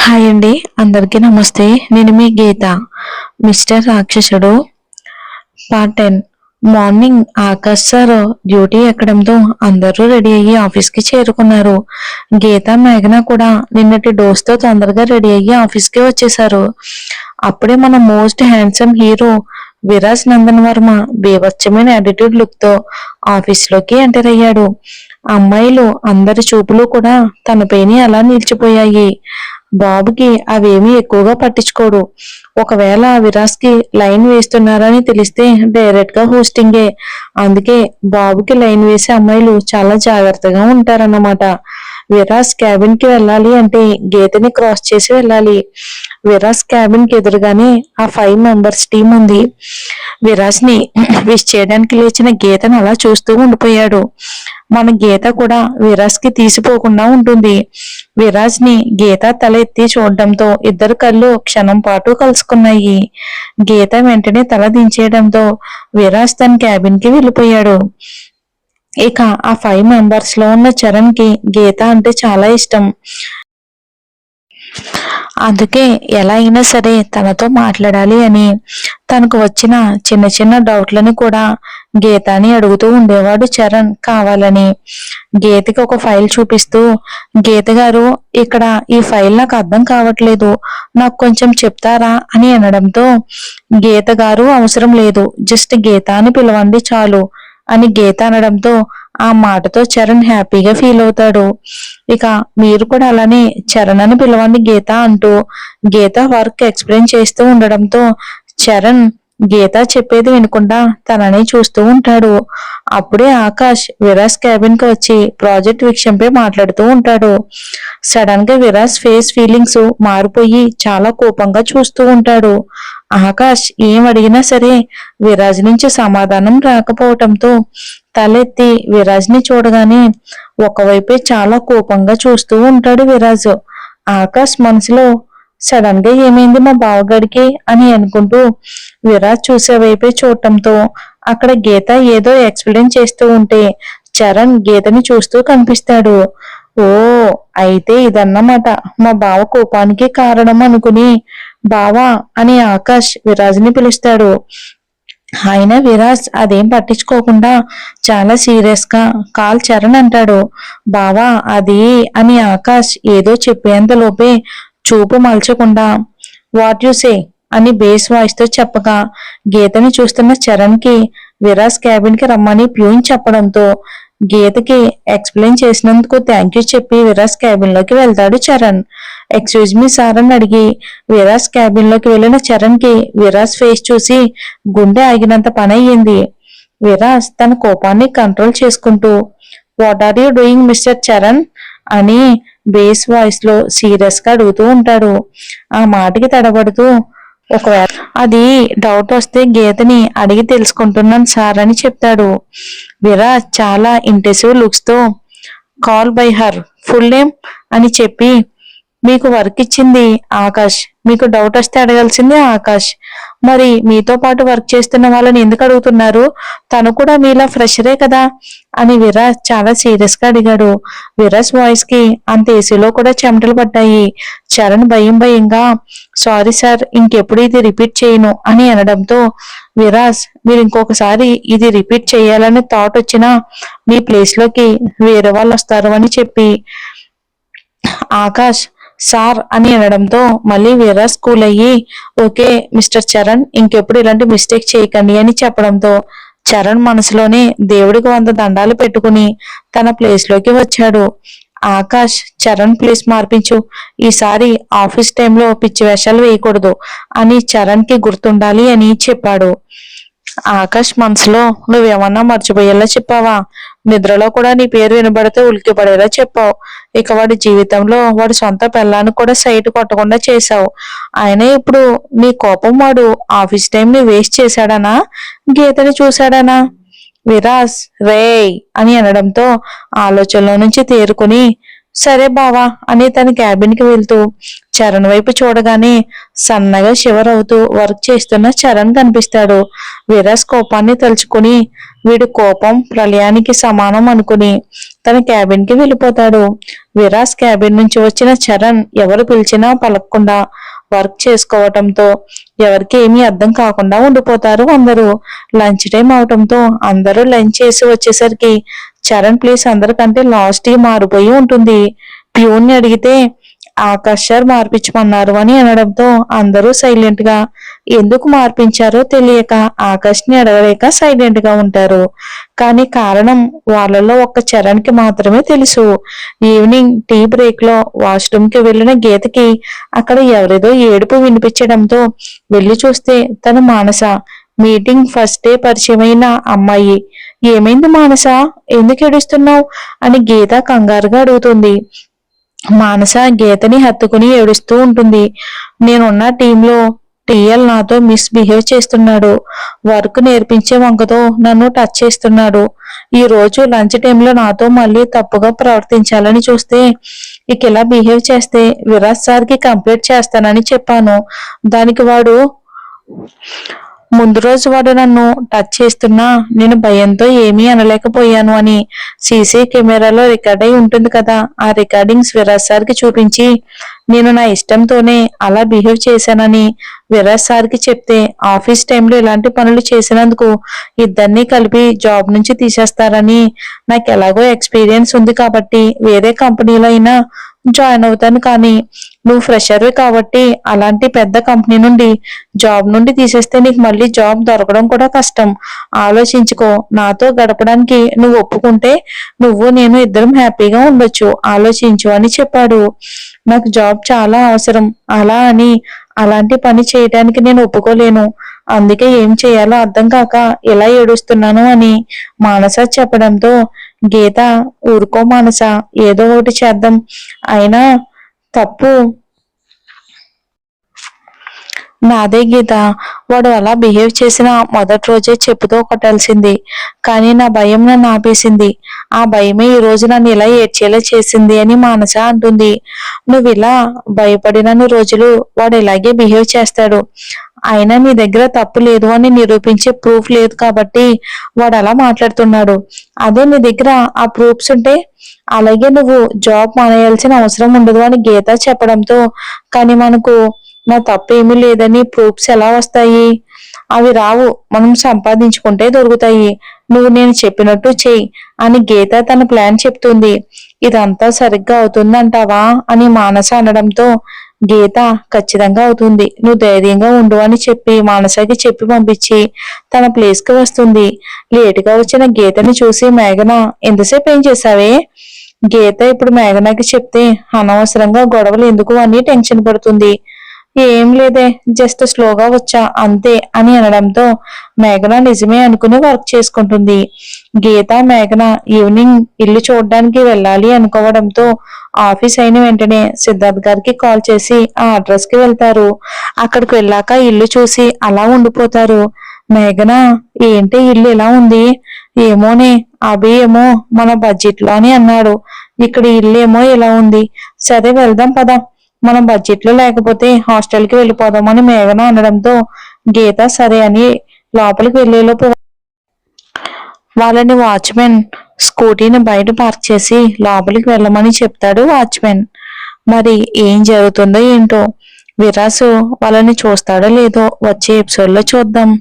Hi అండి, అందరికీ నమస్తే. నేను మీ గీత. మిస్టర్ రాక్షసుడు part 10. Morning Akash sir duty ఎక్కడంతో అందరూ రెడీ అయ్యి ఆఫీస్కి చేరుకున్నారు. గీత, మేఘన కూడా నిన్నటి డోస్తో తొందరగా రెడీ అయ్యి ఆఫీస్కి వచ్చేశారు. అప్పుడే మన most handsome hero Viraj Nandan Varma బీభత్సమైన యాటిట్యూడ్ లుక్తో ఆఫీస్లోకి ఎంటర్ అయ్యాడు. అమ్మాయిలు అందరి చూపులు కూడా తనపైనే అలా నిలిచిపోయాయి. బాబుకి అవేమీ ఎక్కువగా పట్టించుకోడు. ఒకవేళ విరాజ్కి లైన్ వేస్తున్నారని తెలిస్తే డైరెక్ట్ గా హోస్టింగే. అందుకే బాబుకి లైన్ వేసే అమ్మాయిలు చాలా జాగ్రత్తగా ఉంటారన్నమాట. విరాజ్ క్యాబిన్ కి వెళ్ళాలి అంటే గీతని క్రాస్ చేసి వెళ్ళాలి. విరాజ్ క్యాబిన్ కి ఎదురుగానే ఆ 5 మెంబర్స్ టీం ఉంది. విరాజ్ ని విష్ చేయడానికి లేచిన గీతను అలా చూస్తూ ఉండిపోయాడు. మన గీత కూడా విరాజ్ కి తీసిపోకుండా ఉంటుంది. విరాజ్ ని గీత తల ఎత్తి చూడడంతో ఇద్దరు కళ్ళు క్షణం పాటు కలుసుకున్నాయి. గీత వెంటనే తల దించేయడంతో విరాజ్ తన క్యాబిన్ కి వెళ్ళిపోయాడు. ఇక ఆ 5 మెంబర్స్ లో ఉన్న చరణ్ కి గీత అంటే చాలా ఇష్టం. అందుకే ఎలా అయినా సరే తనతో మాట్లాడాలి అని తనకు వచ్చిన చిన్న చిన్న డౌట్లని కూడా గీతని అడుగుతూ ఉండేవాడు చరణ్ కావాలని. గీతకి ఒక ఫైల్ చూపిస్తూ, గీత గారు, ఇక్కడ ఈ ఫైల్ నాకు అర్థం కావట్లేదు, నాకు కొంచెం చెప్తారా అని అనడంతో, గీత గారు అవసరం లేదు, జస్ట్ గీత అని పిలవండి చాలు అని గీత అనడంతో ఆ మాటతో చరణ్ హ్యాపీగా ఫీల్ అవుతాడు. ఇక మీరు కూడా అలానే చరణ్ అని పిలవండి గీత అంటూ గీత వర్క్ ఎక్స్ప్లెయిన్ చేస్తూ ఉండడంతో చరణ్ గీత చెప్పేది వినకుండా తనని చూస్తూ ఉంటాడు. అప్పుడే ఆకాష్ విరాజ్ క్యాబిన్ కి వచ్చి ప్రాజెక్ట్ విషయంపై మాట్లాడుతూ ఉంటాడు. సడన్ గా విరాజ్ ఫేస్ ఫీలింగ్స్ మారిపోయి చాలా కోపంగా చూస్తూ ఉంటాడు. ఆకాష్ ఏం అడిగినా సరే విరాజ్ నుంచి సమాధానం రాకపోవటంతో తలెత్తి విరాజ్ ని చూడగానే ఒకవైపే చాలా కోపంగా చూస్తూ ఉంటాడు విరాజ్. ఆకాష్ మనసులో సడన్ గా ఏమైంది మా బావగాడికి అని అనుకుంటూ విరాజ్ చూసే వైపే చూడటంతో అక్కడ గీత ఏదో ఎక్స్ప్లెయిన్ చేస్తూ ఉంటే చరణ్ గీతని చూస్తూ కనిపిస్తాడు. ఓ, అయితే ఇదన్నమాట మా బావ కోపానికి కారణం అనుకుని బావా అని ఆకాష్ విరాజ్ ని పిలుస్తాడు. ఆయన విరాజ్ అదేం పట్టించుకోకుండా చాలా సీరియస్ గా కాల్ చరణ్ అంటాడు. బావా అది అని ఆకాష్ ఏదో చెప్పేంతలోపే చూపు మలచకుండా వాట్ యు సే అని బేస్ వాయిస్ తో చెప్పగా గీతని చూస్తున్న చరణ్ కి విరాజ్ క్యాబిన్ కి రమ్మని ప్యూన్ చెప్పడంతో గీతకి ఎక్స్ప్లెయిన్ చేసినందుకు థ్యాంక్ యూ చెప్పి విరాజ్ క్యాబిన్ లోకి వెళ్తాడు చరణ్. ఎక్స్క్యూజ్ మీ సార్ అని అడిగి విరాజ్ క్యాబిన్ లోకి వెళ్ళిన చరణ్ కి విరాజ్ ఫేస్ చూసి గుండె ఆగినంత పని అయ్యింది. విరాజ్ తన కోపాన్ని కంట్రోల్ చేసుకుంటూ what are you doing mister Charan అని బేస్ వాయిస్ లో సీరియస్ గా అడుగుతూ ఉంటాడు. ఆ మాటకి తడబడుతూ ఒకవేళ అది డౌట్ వస్తే గీతని అడిగి తెలుసుకుంటున్నాను సార్ అని చెప్తాడు. విరాజ్ చాలా ఇంటెసివ్ లుక్స్ తో call by her full name అని చెప్పి మీకు వర్క్ ఇచ్చింది ఆకాష్, మీకు డౌట్ వస్తే అడగాల్సింది ఆకాష్, మరి మీతో పాటు వర్క్ చేస్తున్న వాళ్ళని ఎందుకు అడుగుతున్నారు, తను కూడా మీలా ఫ్రెషరే కదా అని విరాజ్ చాలా సీరియస్ గా అడిగాడు. విరాజ్ వాయిస్ కి అంత ఏసీలో కూడా చెమటలు పడ్డాయి. చరణ్ భయంగా సారీ సార్, ఇంకెప్పుడు ఇది రిపీట్ చేయను అని అనడంతో విరాజ్ మీరు ఇంకొకసారి ఇది రిపీట్ చేయాలని థాట్ వచ్చినా మీ ప్లేస్ లోకి వేరే వాళ్ళు వస్తారు అని చెప్పి ఆకాష్ సార్ అని అనడంతో మళ్ళీ విరాజ్ కూల్ అయ్యి ఓకే మిస్టర్ చరణ్, ఇంకెప్పుడు ఇలాంటి మిస్టేక్ చేయకండి అని చెప్పడంతో చరణ్ మనసులోనే దేవుడికి 100 దండాలు పెట్టుకుని తన ప్లేస్ లోకి వచ్చాడు. ఆకాష్ చరణ్ ప్లేస్ మార్పించు, ఈసారి ఆఫీస్ టైంలో పిచ్చి వేషాలు వేయకూడదు అని చరణ్ కి గుర్తుండాలి అని చెప్పాడు. ఆకాష్ మనసులో నువ్వేమన్నా మర్చిపోయేలా చెప్పావా, నిద్రలో కూడా నీ పేరు వినబడితే ఉలికి పడేలా చెప్పావు, ఇక వాడి జీవితంలో వాడి సొంత పిల్లాన్ని కూడా సైట్ కొట్టకుండా చేశావు, ఆయన ఇప్పుడు నీ కోపం వాడు ఆఫీస్ టైం ని వేస్ట్ చేశాడనా గీతని చూశాడనా. విరాజ్ రేయ్ అని అనడంతో ఆలోచనలో నుంచి తేరుకుని సరే బావా అని తన క్యాబిన్ కి వెళ్తూ చరణ్ వైపు చూడగానే సన్నగా షివర్ అవుతూ వర్క్ చేస్తున్న చరణ్ కనిపిస్తాడు. విరాస్ కోపాన్ని తలుచుకుని వీడి కోపం ప్రళయానికి సమానం అనుకుని తన క్యాబిన్ కి వెళ్ళిపోతాడు. విరాస్ క్యాబిన్ నుంచి వచ్చిన చరణ్ ఎవరు పిలిచినా పలకకుండా వర్క్ చేసుకోవటంతో ఎవరికి ఏమీ అర్థం కాకుండా ఉండిపోతారు అందరూ. లంచ్ టైం అవటంతో అందరూ లంచ్ చేసి వచ్చేసరికి చరణ్ ప్లేస్ అందరికంటే లాస్ట్ కి మారిపోయి ఉంటుంది. ప్యూన్ ని అడిగితే ఆకాష్ సార్ మార్పించమన్నారు అని అనడంతో అందరూ సైలెంట్ గా ఎందుకు మార్పించారో తెలియక ఆకాష్ ని అడగలేక సైలెంట్ గా ఉంటారు. కానీ కారణం వాళ్ళలో ఒక్క చరణ్ కి మాత్రమే తెలుసు. ఈవినింగ్ టీ బ్రేక్ లో వాష్రూమ్ కి వెళ్లిన గీతకి అక్కడ ఎవరిదో ఏడుపు వినిపించడంతో వెళ్లి చూస్తే తను మానస. మీటింగ్ ఫస్ట్ డే పరిచయమైన అమ్మాయి. ఏమైంది మానస, ఎందుకు ఏడుస్తున్నావు అని గీత కంగారుగా అడుగుతుంది. మానస గీతని హత్తుకుని ఏడుస్తూ ఉంటుంది. నేనున్న టీంలో టీఎల్ నాతో మిస్బిహేవ్ చేస్తున్నాడు. వర్క్ నేర్పించే వంకతో నన్ను టచ్ చేస్తున్నాడు. ఈ రోజు లంచ్ టైంలో నాతో మళ్ళీ తప్పుగా ప్రవర్తించాలని చూస్తే ఇక ఇలా బిహేవ్ చేస్తే విరాజ్ సార్కి కంప్లైంట్ చేస్తానని చెప్పాను. దానికి వాడు ముందు రోజు వాడు నన్ను టచ్ చేస్తున్నా నేను భయంతో ఏమీ అనలేకపోయాను అని సీసీ కెమెరాలో రికార్డ్ అయి ఉంటుంది కదా, ఆ రికార్డింగ్స్ విరాజ్ సార్కి చూపించి నేను నా ఇష్టంతోనే అలా బిహేవ్ చేశానని విరాజ్ సార్కి చెప్తే ఆఫీస్ టైంలో ఇలాంటి పనులు చేసినందుకు ఇద్దరిని కలిపి జాబ్ నుంచి తీసేస్తారని, నాకు ఎలాగో ఎక్స్పీరియన్స్ ఉంది కాబట్టి వేరే కంపెనీలో అయినా జాయిన్ అవుతాను, కానీ నువ్వు ఫ్రెషర్వి కాబట్టి అలాంటి పెద్ద కంపెనీ నుండి జాబ్ నుండి తీసేస్తే నీకు మళ్ళీ జాబ్ దొరకడం కూడా కష్టం. ఆలోచించుకో. నాతో గడపడానికి నువ్వు ఒప్పుకుంటే నువ్వు నేను ఇద్దరం హ్యాపీగా ఉండొచ్చు. ఆలోచించు అని చెప్పాడు. నాకు జాబ్ చాలా అవసరం. అలా అని అలాంటి పని చేయడానికి నేను ఒప్పుకోలేను. అందుకే ఏం చేయాలో అర్థం కాక ఎలా ఏడుస్తున్నాను అని మానస చెప్పడంతో గీత ఊరుకో మానస, ఏదో ఒకటి చేద్దాం. అయినా తప్పు నాదే గీత. వాడు అలా బిహేవ్ చేసిన మొదటి రోజే చెప్పుతో కొట్టాల్సింది. కానీ నా భయం నన్ను ఆపేసింది. ఆ భయమే ఈ రోజు నన్ను ఇలా ఏడ్చేలా చేసింది అని మానస అంటుంది. నువ్వు ఇలా భయపడినన్ని రోజులు వాడు ఇలాగే బిహేవ్ చేస్తాడు. అయినా నీ దగ్గర తప్పు లేదు అని నిరూపించే ప్రూఫ్ లేదు కాబట్టి వాడు అలా మాట్లాడుతున్నాడు. అదే నీ దగ్గర ఆ ప్రూఫ్స్ ఉంటే అలాగే నువ్వు జాబ్ మానేయాల్సిన అవసరం ఉండదు అని గీత చెప్పడంతో, కానీ మనకు నా తప్పు ఏమీ లేదని ప్రూఫ్స్ ఎలా వస్తాయి? అవి రావు, మనం సంపాదించుకుంటే దొరుకుతాయి. నువ్వు నేను చెప్పినట్టు చెయ్యి అని గీత తన ప్లాన్ చెప్తుంది. ఇదంతా సరిగ్గా అవుతుందంటావా అని మానస అనడంతో గీత ఖచ్చితంగా అవుతుంది, నువ్వు ధైర్యంగా ఉండు అని చెప్పి మానసకి చెప్పి పంపించి తన ప్లేస్ కి వస్తుంది. లేటుగా వచ్చిన గీతని చూసి మేఘన ఎంతసేపు ఏం చేసావే? గీత ఇప్పుడు మేఘనకి చెప్తే అనవసరంగా గొడవలు ఎందుకు అని టెన్షన్ పడుతుంది. ఏం లేదే, జస్ట్ స్లోగా వచ్చా అంతే అని అనడంతో మేఘన నిజమే అనుకుని వర్క్ చేసుకుంటుంది. గీత మేఘన ఈవినింగ్ ఇల్లు చూడడానికి వెళ్ళాలి అనుకోవడంతో ఆఫీస్ అయిన వెంటనే సిద్ధార్థ్ గారికి కాల్ చేసి ఆ అడ్రస్ కి వెళ్తారు. అక్కడికి వెళ్ళాక ఇల్లు చూసి అలా ఉండిపోతారు. మేఘన ఏంటి ఇల్లు ఇలా ఉంది? ఏమోనే, అభి ఏమో మన బడ్జెట్ లో అని అన్నాడు. ఇక్కడ ఇల్లు ఏమో ఇలా ఉంది. సరే వెళ్దాం పద, మన బడ్జెట్ లో లేకపోతే హాస్టల్ కి వెళ్ళిపోదామని మేఘన అనడంతో గీత సరే అని లోపలికి వెళ్లేలోపు వాళ్ళని వాచ్మెన్ స్కూటీని బయట పార్క్ చేసి లోపలికి వెళ్ళమని చెప్తాడు వాచ్మెన్. మరి ఏం జరుగుతుందో ఏంటో, విరాసు వాళ్ళని చూస్తాడో లేదో వచ్చే ఎపిసోడ్ లో చూద్దాం.